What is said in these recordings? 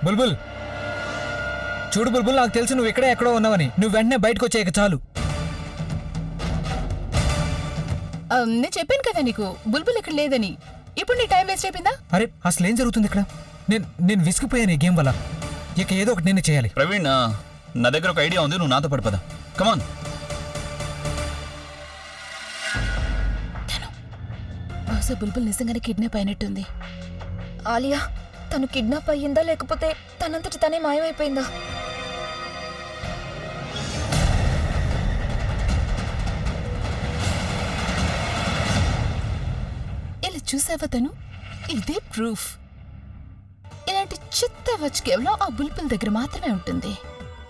బుల్బుల్ చూడు బుల్బుల్, నాకు తెలుసు నువ్వు ఇక్కడే ఎక్కడో ఉన్నావని. నువ్వు వెంటనే బయటకు వచ్చాక చాలు. నేను చెప్పాను కదా నీకు బుల్బుల్ ఇక్కడ లేదని. ఇప్పుడు నీ టైం వేస్ట్ అయిపోయిందా? అరే అసలు ఏం జరుగుతుంది ఇక్కడ? నేను విసిగిపోయాను ఈ గేమ్ వల్ల. ఇక ఏదో ఒకటి నేను చేయాలి. ప్రవీణ్, నా దగ్గర ఒక ఐడియా ఉంది, నువ్వు నాతో పడిపోదా. కమాన్. బహుశా బుల్బుల్ నిజంగానే కిడ్నాప్ అయినట్టుంది. ఆలియా తను కిడ్నాప్ అయ్యిందా లేకపోతే తనంతటి తనే మాయమైపోయిందా? ఇలా చూసావా తను? ఇదే ప్రూఫ్. ఇలాంటి చిత్త వాచ్ కేవలం ఆ బుల్బుల్ దగ్గర మాత్రమే ఉంటుంది.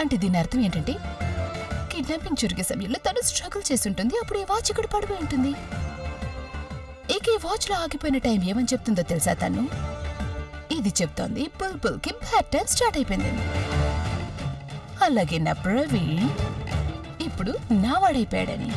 అంటే దీని అర్థం ఏంటంటే కిడ్నాపింగ్ జరిగే సమయంలో తను స్ట్రగుల్ చేసి ఉంటుంది. అప్పుడు ఈ వాచ్ ఇక్కడ పడిపోయి ఉంటుంది. ఇక ఈ వాచ్ లో ఆగిపోయిన టైం ఏమని చెప్తుందో తెలుసా తను? ఇది చెప్తోంది బుల్బుల్ కి బ్యాడ్ టైం స్టార్ట్ అయిపోయింది. అలాగే నా ప్రవీణ్ ఇప్పుడు నా వాడైపోయాడని.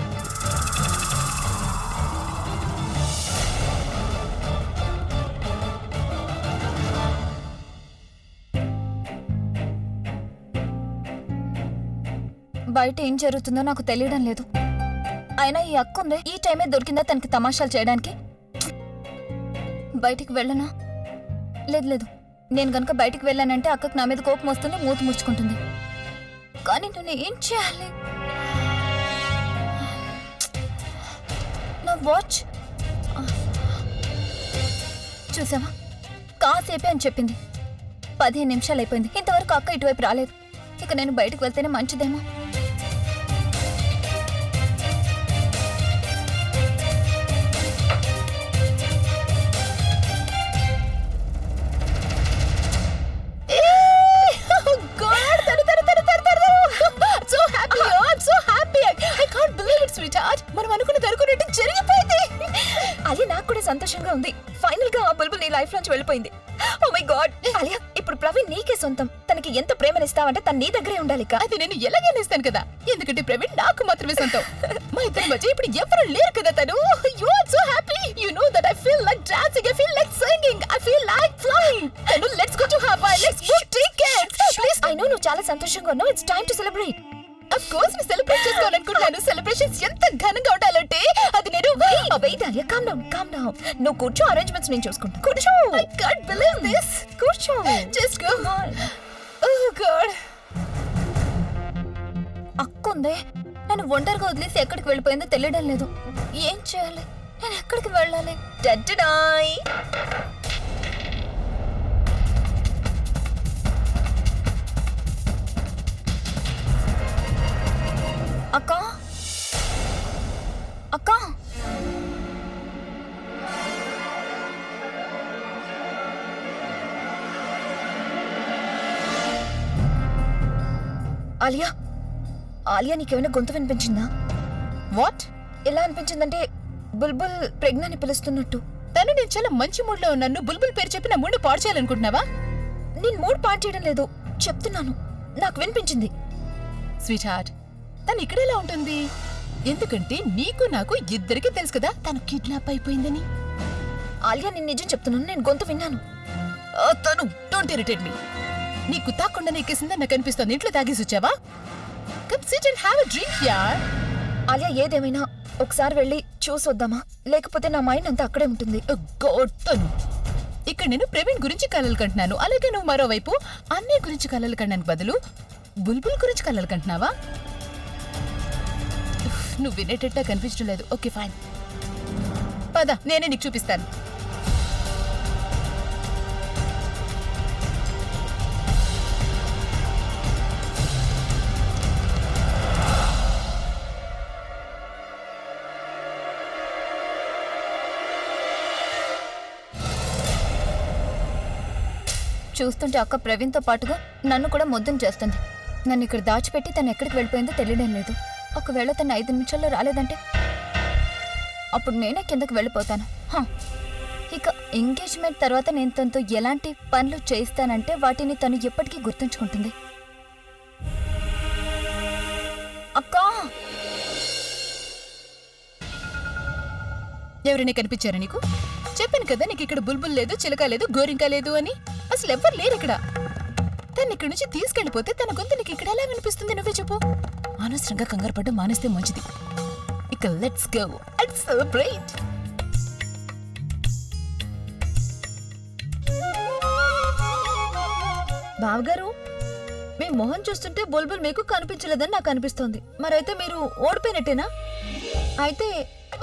బయట ఏం జరుగుతుందో నాకు తెలియడం లేదు. అయినా ఈ అక్క ఉందే, ఈ టైమే దొరికిందా తనకి తమాషాలు చేయడానికి? బయటికి వెళ్ళనా? లేదు, నేను గనక బయటికి వెళ్ళానంటే అక్కకు నా మీద కోపం వస్తుంది, మూతి ముడుచుకుంటుంది. కానీ నేను ఏం చేయాలి? నా వాచ్ చూసావా, కాసేపే అని చెప్పింది. 15 నిమిషాలు అయిపోయింది, ఇంతవరకు అక్క ఇటువైపు రాలేదు. ఇక నేను బయటకు వెళ్తేనే మంచిదేమో. మనం అనుకున్నది అనుకున్నట్టు జరిగిపోయింది. అది నాకు కూడా సంతోషంగా ఉంది. ఫైనల్ గా ఆ బుల్బుల్ నీ లైఫ్ నుంచి వెళ్ళిపోయింది. Oh my God. అలియా, ఇప్పుడు ప్రవీణ్ నీకే సొంతం. తనకి ఎంత ప్రేమనిస్తావంటే తన నీ దగ్గరే ఉండాలి. అది నేను ఎలాగైనా ఇస్తాను కదా, ఎందుకంటే ప్రవీణ్ నాకు మాత్రమే సొంతం. మా ఇద్దరి మధ్య ఇప్పుడు ఎవరు లేరు కదా. తను you are so happy. You know that I feel like dancing, I feel like singing, I feel like flying. తను let's go to Hawaii, let's book tickets please. I know నువ్వు చాలా సంతోషంగా ఉన్నావు. It's time to celebrate. Of course నేను celebrate చేసుకోవాలనుకుంటున్నాను. Celebrations ఎంత ఘనంగా ఉండాలంటే అది నేను వెయిట్ ఆలియా, కామ్ డౌన్. నువ్వు కూర్చో, అరేంజ్మెంట్స్ నేను చూసుకుంటా. కూర్చో. I can't believe this. కూర్చో. Just go. Oh God. అక్క ఉందే, నన్ను ఒంటరిగా వదిలేసి ఎక్కడికి వెళ్ళిపోయిందో తెలియడం లేదు. ఏం చేయాలి? నేను ఎక్కడికి వెళ్ళాలి? డడ్డడాయ్. అక్క అక్క ఆలియా నీకేమైనా గొంతు వినిపించిందా? వాట్? ఎలా అనిపించిందంటే బుల్బుల్ ప్రెగ్నెంట్ పిలుస్తున్నట్టు. తను నేను చాలా మంచి మూడ్ లో ఉన్నాను. బుల్బుల్ పేరు చెప్పి నా మూడ్ పాడు చేయాలనుకుంటున్నావా? నేను మూడ్ పాడు చేయడం లేదు, చెప్తున్నాను. నాకు వినిపించింది. స్వీట్ హార్ట్, తను ఇక్కడెలా ఉంటుంది? ఎందుకంటే నీకు నాకు ఇద్దరికి తెలుసు కదా తను కిడ్నాప్ అయిపోయిందని. ఆలియా, నేను నిజం చెప్తున్నాను, నేను గొంతు విన్నాను. తను డోంట్ ఇరిటేట్ మీ. నీకు తాకుండా నీకేసిందని నాకు అనిపిస్తోంది. ఇంట్లో తాగేసి వచ్చావా? Come SIT and have a drink యార్. ఆలియా, ఏదేమైనా ఒకసారి వెళ్ళి చూసొద్దామా? లేకపోతే నా మైండ్ అంతా అక్కడే ఉంటుంది. తను ఇక్కడ నేను ప్రవీణ్ గురించి కలలు కంటున్నాను. అలాగే నువ్వు మరోవైపు అన్నయ్య గురించి కలలు కనడానికి బదులు బుల్బుల్ గురించి కలలు కంటున్నావా? నువ్వు వినేటట్టు కనిపించడం లేదు. ఓకే ఫైన్, పద, నేనే నీకు చూపిస్తాను. చూస్తుంటే అక్క ప్రవీణ్తో పాటుగా నన్ను కూడా మొద్దం చేస్తుంది. నన్ను ఇక్కడ దాచిపెట్టి తను ఎక్కడికి వెళ్ళిపోయిందో తెలియడం లేదు. ఒకవేళ తను 5 నిమిషాల్లో రాలేదంటే అప్పుడు నేనే కిందకి వెళ్ళిపోతాను. ఇక ఎంగేజ్మెంట్ తర్వాత నేను తనతో ఎలాంటి పనులు చేయిస్తానంటే వాటిని తను ఎప్పటికీ గుర్తుంచుకుంటుంది. అక్కా, ఎవరైనా కనిపించారా నీకు? చెప్పాను కదా నీకు ఇక్కడ బుల్బుల్ లేదు, చిలక లేదు, గోరింక లేదు అని. అసలు ఎవ్వరు లేరు ఇక్కడ. తను ఇక్కడి నుంచి తీసుకెళ్లిపోతే తన గొంతు నీకు ఇక్కడ ఎలా వినిపిస్తుంది? నువ్వే చెప్పు. అనవసరంగా కంగారు పడ్డం మానేస్తే మంచిది. ఇక లెట్స్ గో అండ్ సెలబ్రేట్. బావగారు, మీ మొహం చూస్తుంటే బుల్బుల్ మీకు కనిపించలేదని నాకు అనిపిస్తోంది. మరైతే మీరు ఓడిపోయినట్టేనా? అయితే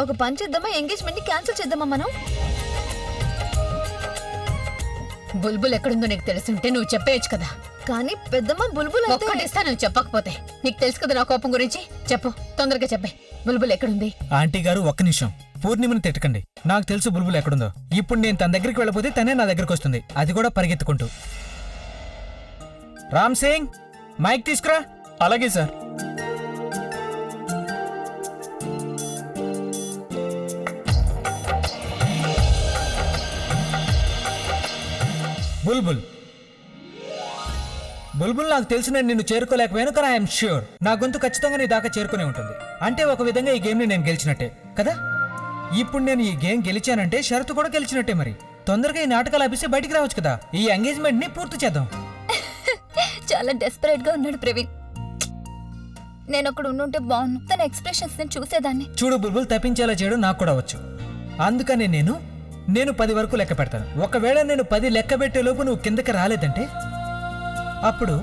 ఒక పని చేద్దామా, ఎంగేజ్మెంట్ ని క్యాన్సిల్ చేద్దామా మనం? బుల్బుల్ ఎక్కడుందో నీకు తెలుసుంటే నువ్వు చెప్పేయచ్చు కదా. కానీ పెద్దమ్మ, బుల్బుల్ అయితే ఒక్కటిస్తా నువ్వు చెప్పకపోతే. నీకు తెలుసు కదా నా కోపం గురించి. చెప్పు, తొందరగా చెప్పే. బుల్బుల్ ఎక్కడుంది? ఆంటీ గారు ఒక్క నిమిషం, పూర్ణిమని తిట్టకండి. నాకు తెలుసు బుల్బుల్ ఎక్కడుందో. ఇప్పుడు నేను తన దగ్గరికి వెళ్ళిపోతే తనే నా దగ్గరికి వస్తుంది, అది కూడా పరిగెత్తుకుంటూ. రామ్ సింగ్, మైక్ తీసుకురా. అలాగే సార్. బుల్బుల్ బుల్బుల్, నాకు తెలిసి నేను నిన్ను చేరుకోలేకపోయాను, కానీ ఐఎమ్ ష్యూర్ నా గొంతు ఖచ్చితంగా నీ దాకా చేరుకునే ఉంటుంది. అంటే ఒక విధంగా ఈ గేమ్ని నేను గెలిచినట్టే కదా. ఇప్పుడు నేను ఈ గేమ్ గెలిచానంటే షరతు కూడా గెలిచినట్టే. మరి తొందరగా ఈ నాటకాలు ఆపిస్తే బయటికి రావచ్చు కదా. ఈ ఎంగేజ్మెంట్ ని పూర్తి చేద్దాం. చాలా డెస్పరేట్ గా ఉన్నాడు ప్రవీణ్. నేను అక్కడ ఉండుంటే బాగుండు. తన ఎక్స్ప్రెషన్స్ నేను చూసేదాన్ని. చూడు బుల్బుల్, తప్పించేలా చేయడం నాకు కూడా వచ్చు. అందుకని నేను 10 వరకు లెక్క పెడతాను. ఒకవేళ నేను 10 లెక్క పెట్టే లోపు నువ్వు కిందకి రాలేదంటే అప్పుడు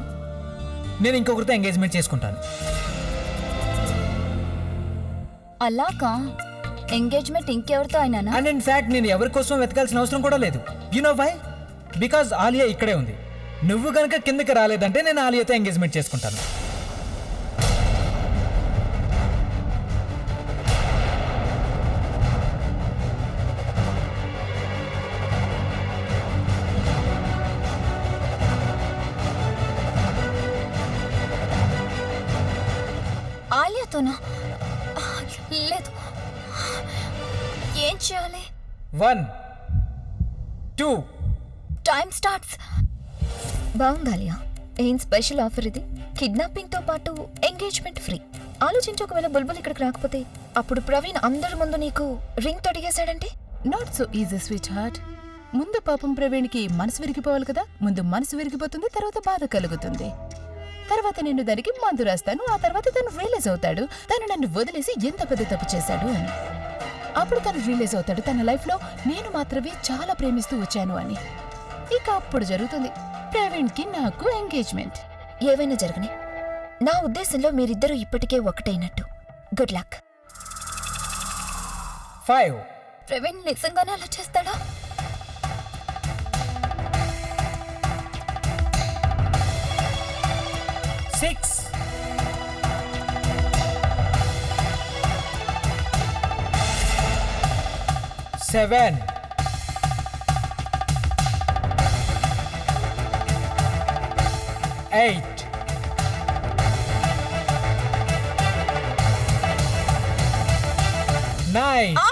నేను ఇంకొకరితో ఎంగేజ్మెంట్ చేసుకుంటాను. అలాగా? ఎంగేజ్మెంట్ ఇంకెవరితో అయినా? అండ్ ఇన్ ఫ్యాక్ట్ నేను ఎవరి కోసం వెతకాల్సిన అవసరం కూడా లేదు. You know why? Because Alia ఇక్కడే ఉంది. నువ్వు గనక కిందకి రాలేదంటే నేను ఆలియాతో ఎంగేజ్మెంట్ చేసుకుంటాను. ఆలియాతోనా? లేదు. ఏం చేయాలి? 1 2 టైం స్టార్ట్స్. బాగుంది ఆలియా. ఏం స్పెషల్ ఆఫర్ ఇది? కిడ్నాపింగ్ తో పాటు ఎంగేజ్మెంట్ ఫ్రీ. ఆలోచించి, ఒకవేళ బుల్బుల్ ఇక్కడికి రాకపోతే అప్పుడు ప్రవీణ్ అందరి ముందు నీకు రింగ్ తొడిగేశాడంటే? Not so easy sweetheart. ముందు పాపం ప్రవీణ్కి మనసు విరిగిపోవాలి కదా. ముందు మనసు విరిగిపోతుంది, తర్వాత బాధ కలుగుతుంది. తర్వాత నేను దానికి మందు రాస్తాను. ఆ తర్వాత తను రియలైజ్ అవుతాడు తను నన్ను వదిలేసి ఎంత పెద్ద తప్పు చేశాడు అని. అప్పుడు తను రియలైజ్ అవుతాడు తన లైఫ్లో నేను మాత్రమే చాలా ప్రేమిస్తూ వచ్చాను అని. ఇక అప్పుడు జరుగుతుంది ప్రవీణ్కి నాకు ఎంగేజ్మెంట్. ఏవైనా జరగని, నా ఉద్దేశంలో మీరిద్దరూ ఇప్పటికే ఒకటైనట్టు. Good luck. 5 ప్రవీణ్ నిజంగానే అలా చేస్తాడా? 6 7 8 9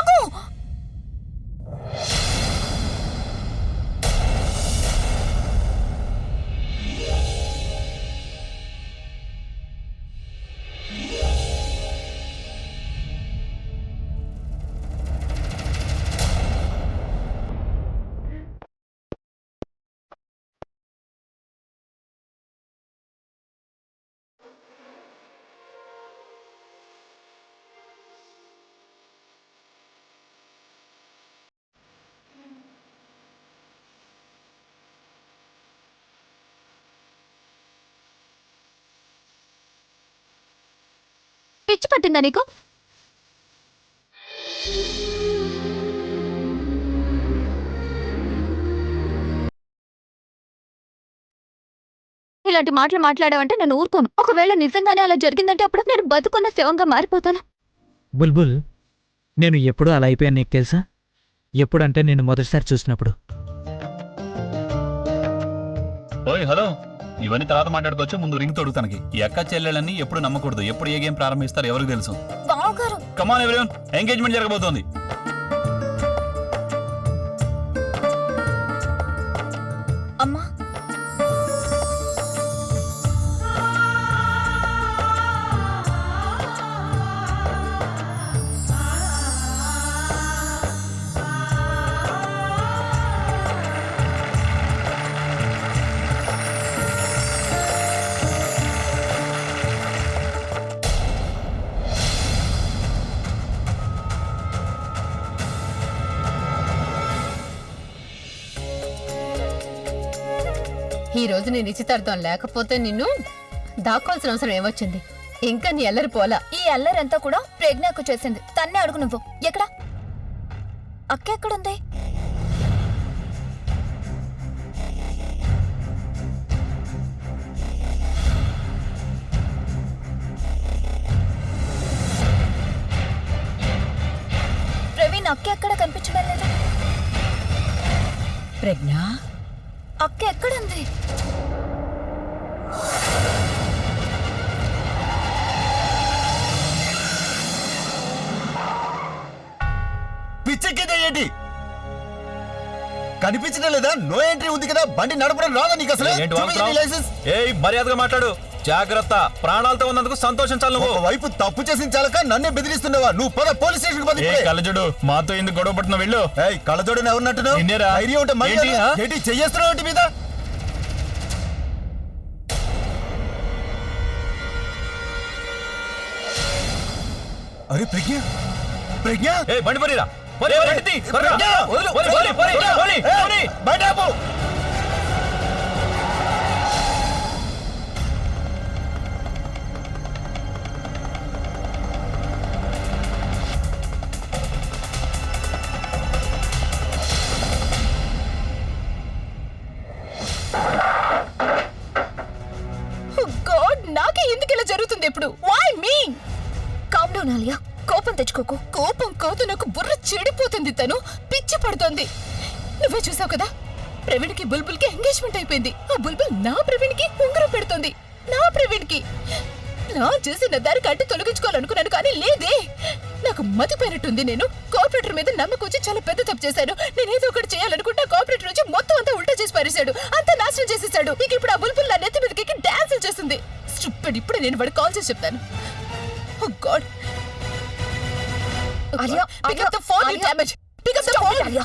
పిచ్చి పట్టిందా నీకు? ఇలాంటి మాటలు మాట్లాడావంటే నేను ఊరుకోను. ఒకవేళ నిజంగానే అలా జరిగిందంటే అప్పుడు నేను బతుకున్న శవంగా మారిపోతాను. బుల్బుల్, నేను ఎప్పుడూ అలా అయిపోయాను, నీకు తెలుసా? ఎప్పుడంటే నేను మొదటిసారి చూసినప్పుడు. ఓయ్ హలో, ఇవన్నీ తర్వాత మాట్లాడుకోవచ్చు. ముందు రింగ్ తొడుగు తనకి. ఈ అక్క చెల్లెళ్ళని ఎప్పుడు నమ్మకూడదు. ఎప్పుడు ఏ గేమ్ ప్రారంభిస్తారో ఎవరికి తెలుసు. బావగారు, కమాన్ ఎవ్రీవన్, ఎంగేజ్మెంట్ జరగబోతోంది. అమ్మా, ఈ రోజు నీ నిశ్చితార్థం లేకపోతే నిన్ను దాక్కోవాల్సిన అవసరం ఏమొచ్చింది? ఇంకా నీ ఎల్లరి పోలా. ఈ అల్లరంతా కూడా ప్రజ్ఞకు చేసింది. తన్నే అడుగు నువ్వు. ఎక్కడా అక్క ఎక్కడుంది? ప్రవీణ్, అక్క ఎక్కడ కనిపించడం లేదు. ప్రజ్ఞ, అక్క ఎక్కడుంది? పిచ్చెక్కిందా ఏంటి? కనిపించడం లేదా? నో ఎంట్రీ ఉంది కదా, బండి నడపడం రాదా నీకు అసలు? ఏంటి చూపించు వాగుతున్నావ్? నీ లైసెన్స్. ఏయ్ మర్యాదగా మాట్లాడు. జాగ్రత్త, ప్రాణాలతో ఉన్నందుకు సంతోషించాలి నువ్వు. ఒకవైపు తప్పు చేసిన చాలక నన్నే బెదిరిస్తున్నావా? నువ్వు పద పోలీస్ స్టేషన్ కి పద ఏ ఇప్పుడే. కళ్ళజోడు, మాతో ఎందుకు గొడవ పడుతున్నావు? వెళ్ళు. ఏయ్, కళ్ళజోడని ఎవరినట్టును? నిన్నేరా? ధైర్యం ఉంటే మర్యాద. ఏంటి, ఆ? ఏంటి చెయ్యేస్తున్నావు ఇంటి మీద? అరే ప్రజ్ఞ, ప్రజ్ఞ, ఏ బండి పోనీరా. పోనీ, బండి తీ. త్వరగా. ప్రజ్ఞ! వదిలు, పోనీ, పోనీ, పోనీ, పోనీ, ఏయ్, పోనీ. బయట ఆపు. గాడ్, నాకే ఎందుకు ఇలా జరుగుతుంది ఇప్పుడు? Why me? Calm down Alia, కోపం తెచ్చుకోకు. కోపం కాదు, నాకు బుర్ర చెడిపోతుంది. తను పిచ్చి పడుతోంది. నువ్వే చూసావు కదా, ప్రవీణ్ కి బుల్బుల్ కి ఎంగేజ్మెంట్ అయిపోయింది. ఆ బుల్బుల్ నా ప్రవీణ్ కి ఉంగరం పెడుతుంది. నా ప్రవీణ్ కి నా చేసిన దారి కట్టి తొలగించుకోవాలనుకున్నాను, కానీ లేదే. నాకు మతిపోయినట్టుంది. నేను కార్పొరేటర్ మీద నమ్మకం వచ్చి చాలా పెద్ద తప్పు చేశాను. నేనేదో ఒకటి చేయాలనుకుంటే కార్పొరేటర్ నుంచి మొత్తం అంతా ఉల్టా చేసి పారేశాడు. అంతా నాశనం చేసేసాడు. ఇక ఇప్పుడు ఆ బుల్బుల్ నా నెత్తి మీదకి డాన్సులు చేస్తుంది. స్టూపిడ్. ఇప్పుడే నేను వాడు కాల్ చేసి చెప్తాను. Oh God. Alia, Pick up the phone, you damage. Pick up the phone. Alia,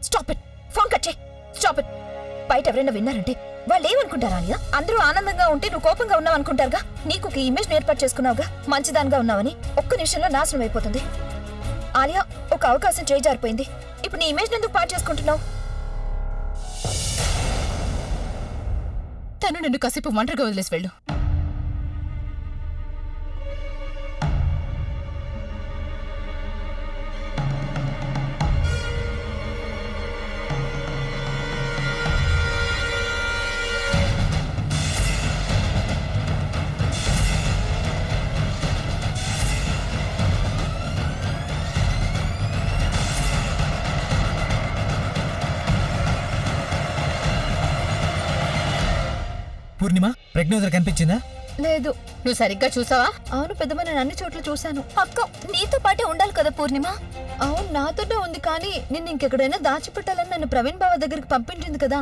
stop it. Phone cut చేయి. Stop it. బయట ఎవరైనా విన్నారంటే వాళ్ళు ఏమనుకుంటారు ఆలియా? అందరూ ఆనందంగా ఉంటే నువ్వు కోపంగా ఉన్నావు అనుకుంటారుగా. నీకు ఒక ఇమేజ్ ఏర్పాటు చేసుకున్నావుగా, మంచిదానిగా ఉన్నావని. ఒక్క నిమిషంలో నాశనం అయిపోతుంది. ఆలియా, ఒక అవకాశం చేజారిపోయింది. ఇప్పుడు నీ ఇమేజ్ ఎందుకు పాడు చేసుకుంటున్నావు? తను నన్ను కాసేపు ఒంటరిగా వదిలేసి వెళ్ళు. పూర్ణిమ, ప్రజ్ఞ వదిలి కనిపించిందా? లేదు. నువ్వు సరిగ్గా చూసావా? అవును పెద్దమ్మ, నేను అన్ని చోట్ల చూశాను. అక్క నీతో పాటే ఉండాలి కదా పూర్ణిమ. అవును, నాతోనే ఉంది, కానీ నిన్ను ఇంకెక్కడైనా దాచిపెట్టాలని నన్ను ప్రవీణ్ బావ దగ్గరికి పంపించింది కదా.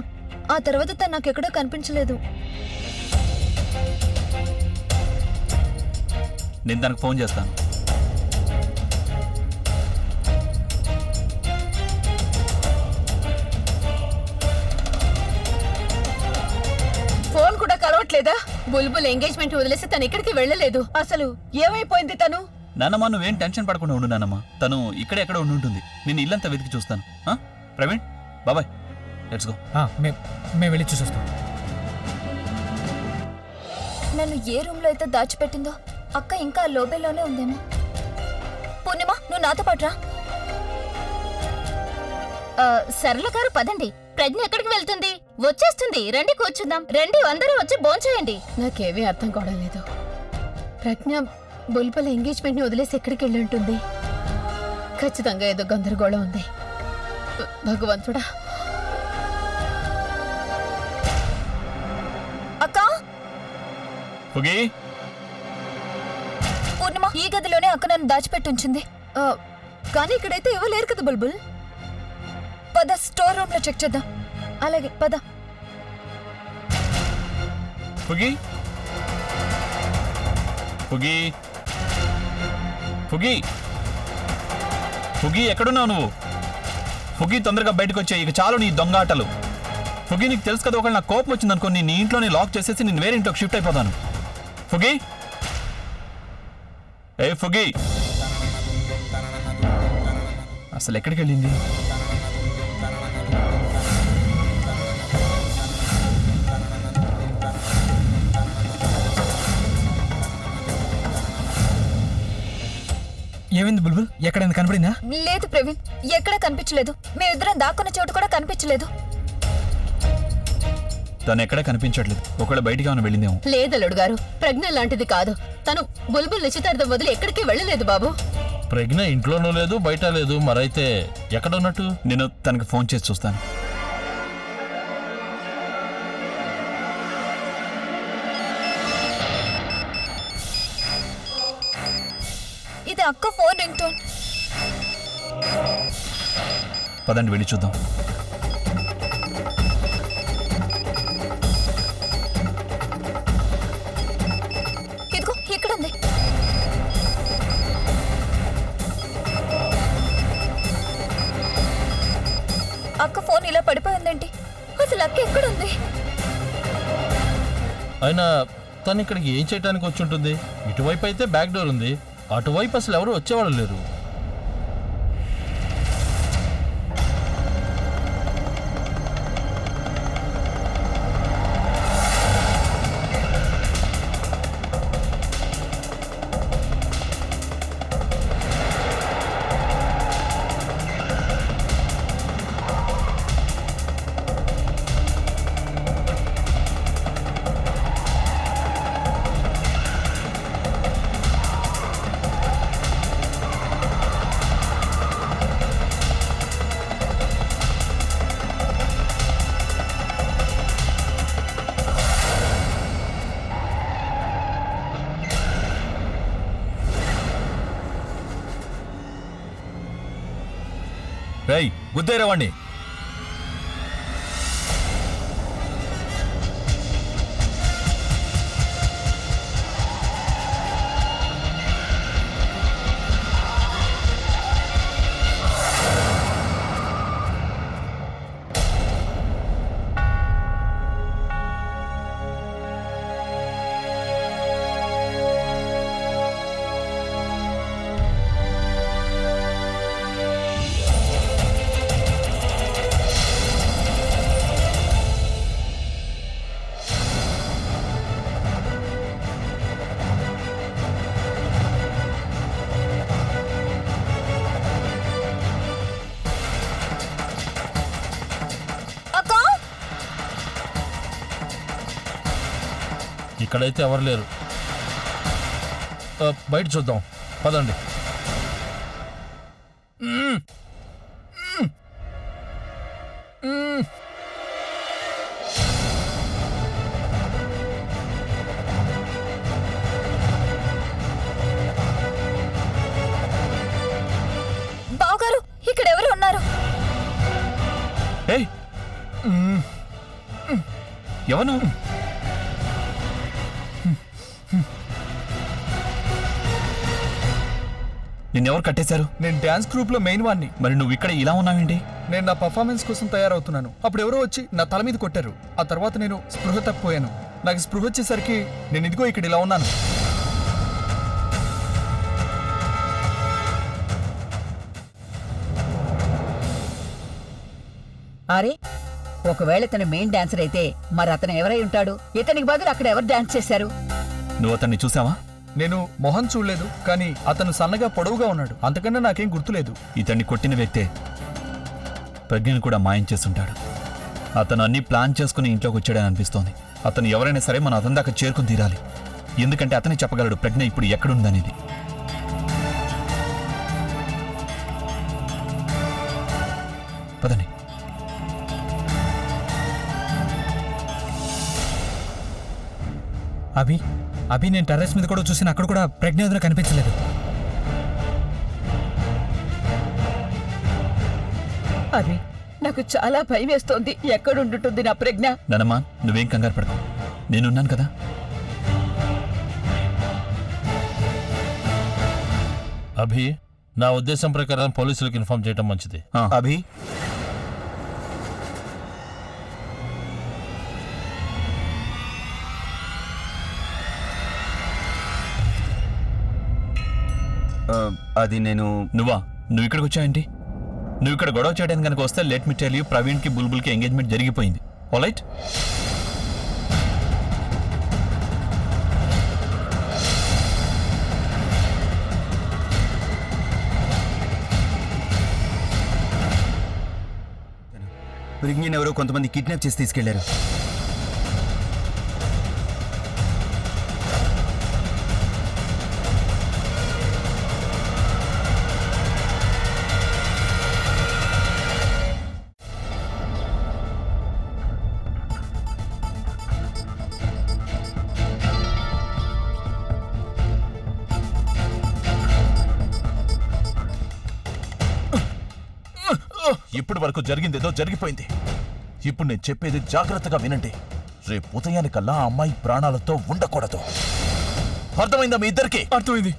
ఆ తర్వాత తను నాకెక్కడో కనిపించలేదు. నేను తనకు ఫోన్ చేస్తాను. ఫోన్ కూడా కలవట్లేదా? బుల్బుల్ ఎంగేజ్మెంట్ వదిలేసి తను ఎక్కడికి వెళ్ళలేదు. అసలు ఏమైపోయింది తను? నాన్నమ్మ నువ్వేం టెన్షన్ పడకుండా ఉండు నాన్నమ్మ. తను ఇక్కడే ఎక్కడ ఉండి ఉంటుంది. నేను ఇల్లంతా వెతికి చూస్తాను. ఆ? ప్రవీణ్, బాబాయ్, లెట్స్ గో. మేము వెళ్ళి చూసొస్తాం. నన్ను ఏ రూమ్ లో అయితే దాచిపెట్టిందో అక్క ఇంకా ఆ లోబేలోనే ఉందేమో. పూర్ణిమ, నువ్వు నాతో పాటు రా. సరళ గారు పదండి. ప్రజ్ఞ ఎక్కడికి వెళ్తుంది? వచ్చేస్తుంది. రండి కూర్చుందాం. రండి, అందరూ వచ్చి భోంచేయండి. నాకేమీ అర్థం కావడం లేదు. ప్రజ్ఞ బుల్బుల్ ఎంగేజ్మెంట్ ని వదిలేసి ఎక్కడికి వెళ్ళి ఉంటుంది? ఖచ్చితంగా ఏదో గందరగోళం ఉంది. భగవంతుడా. అక్క, ఫుగి, పూర్ణిమ, ఈ గదిలోనే అక్క నన్ను దాచిపెట్టి ఉంచింది. కానీ ఇక్కడైతే ఎవరు లేరు కదా బుల్బుల్. పద, స్టోర్ రూమ్ లో చెక్ చేద్దాం. అలాగే పద. ఫుగి, ఫుగి, ఫుగి, ఫుగి, ఎక్కడున్నావు నువ్వు? ఫుగి, తొందరగా బయటకు వచ్చాయి. ఇక చాలు నీ దొంగ ఆటలు. ఫుగి, నీకు తెలుసు కదా, ఒకవేళ నాకు కోపం వచ్చిందనుకో, నీ ఇంట్లోనే లాక్ చేసేసి నేను వేరే ఇంట్లోకి షిఫ్ట్ అయిపోతాను. ఫుగి, ఏ ఫుగి, అసలు ఎక్కడికి వెళ్ళింది? ఏమైంది బుల్బుల్? ఎక్కడైనా కనపడిందా? లేదు ప్రవీణ్, ఎక్కడా కనిపించలేదు. మేమిద్దరం దాక్కున్న చోటు కూడా కనిపించలేదు. తను ఎక్కడా కనిపించట్లేదు. ఒకవేళ బయటికి ఏమైనా వెళ్ళిందేమో. లేదల్లుడు గారు, ప్రజ్ఞ లాంటిది కాదు. తను బుల్బుల్ నిశ్చితార్థం వదిలి ఎక్కడికి వెళ్ళలేదు బాబు. ప్రజ్ఞ ఇంట్లోనూ లేదు, బయట లేదు. మరైతే ఎక్కడ ఉన్నట్టు? నేను తనకి ఫోన్ చేసి చూస్తాను. ఇది అక్క ఫోన్ రింగ్ టోన్. పదండి వెళ్ళి చూద్దాం. ఇదిగో ఇక్కడ ఉంది. అక్క ఫోన్ ఇలా పడిపోయిందేంటి? అసలు అక్క ఎక్కడుంది? అయినా తను ఇక్కడికి ఏం చేయడానికి వచ్చి ఉంటుంది? ఇటువైపు అయితే బ్యాక్ డోర్ ఉంది, అటువైపు అసలు ఎవరు వచ్చేవాళ్ళు లేరు. రేయ్, గుద్దేరేవాణ్ణి. ఇక్కడైతే ఎవరు లేరు. బయట చూద్దాం, పదండి. బావగారు, ఇక్కడ ఎవరు ఉన్నారు? ఏయ్, ఎవరు? నిన్నెవరు కట్టేశారు? నేను డాన్స్ గ్రూప్ లో మెయిన్ వాడిని. మరి నువ్వు ఇక్కడ ఇలా ఉన్నావేంటి? నేను నా పర్ఫార్మెన్స్ కోసం తయారవుతున్నాను. అప్పుడు ఎవరో వచ్చి నా తల మీద కొట్టారు. ఆ తర్వాత నేను స్పృహ తప్పిపోయాను. నాకు స్పృహ వచ్చేసరికి నేను ఇదిగో ఇక్కడ ఇలా ఉన్నాను. అరే, ఒకవేళ ఇతను మెయిన్ డాన్సర్ అయితే మరి అతను ఎవరై ఉంటాడు? ఇతనికి బదులు అక్కడ ఎవరు డాన్స్ చేశారు? నువ్వు అతన్ని చూసావా? నేను మొహం చూడలేదు, కానీ అతను సన్నగా పొడవుగా ఉన్నాడు. అంతకన్నా నాకేం గుర్తులేదు. ఇతన్ని కొట్టిన వ్యక్తే ప్రజ్ఞను కూడా మాయం చేస్తుంటాడు. అతను అన్ని ప్లాన్ చేసుకుని ఇంట్లోకి వచ్చాడని అనిపిస్తోంది. అతను ఎవరైనా సరే మనం అతని దాకా చేరుకుని తీరాలి. ఎందుకంటే అతనే చెప్పగలడు ప్రజ్ఞ ఇప్పుడు ఎక్కడుందనేది. పదని. అభి నేను టెర్రస్ మీద కూడా చూసిన, అక్కడ కూడా ప్రజ్ఞ కనిపించలేదు. అరే, నాకు చాలా భయం వేస్తోంది. ఎక్కడుంటుంది నా ప్రజ్ఞ? నానమ్మా, నువ్వేం కంగారు పడకు, నేనున్నాను కదా. అభి, నా ఉద్దేశం ప్రకారం పోలీసులకు ఇన్ఫార్మ్ చేయడం మంచిది. అభి, అది నేను. నువ్వు ఇక్కడికి వచ్చావేంటి? నువ్వు ఇక్కడ గొడవ చేయడానికి కనుక వస్తే లెట్ మీ టెల్ యూ, ప్రవీణ్కి బుల్బుల్కి ఎంగేజ్మెంట్ జరిగిపోయింది. ఆల్రైట్? ప్రజ్ఞని ఎవరో కొంతమంది కిడ్నాప్ చేసి తీసుకెళ్లారు. ఇప్పటి వరకు జరిగిందేదో జరిగిపోయింది. ఇప్పుడు నేను చెప్పేది జాగ్రత్తగా వినండి. రేపు ఉదయానికల్లా ఆ అమ్మాయి ప్రాణాలతో ఉండకూడదు. అర్థమైందా మీ ఇద్దరికి? అర్థమైంది.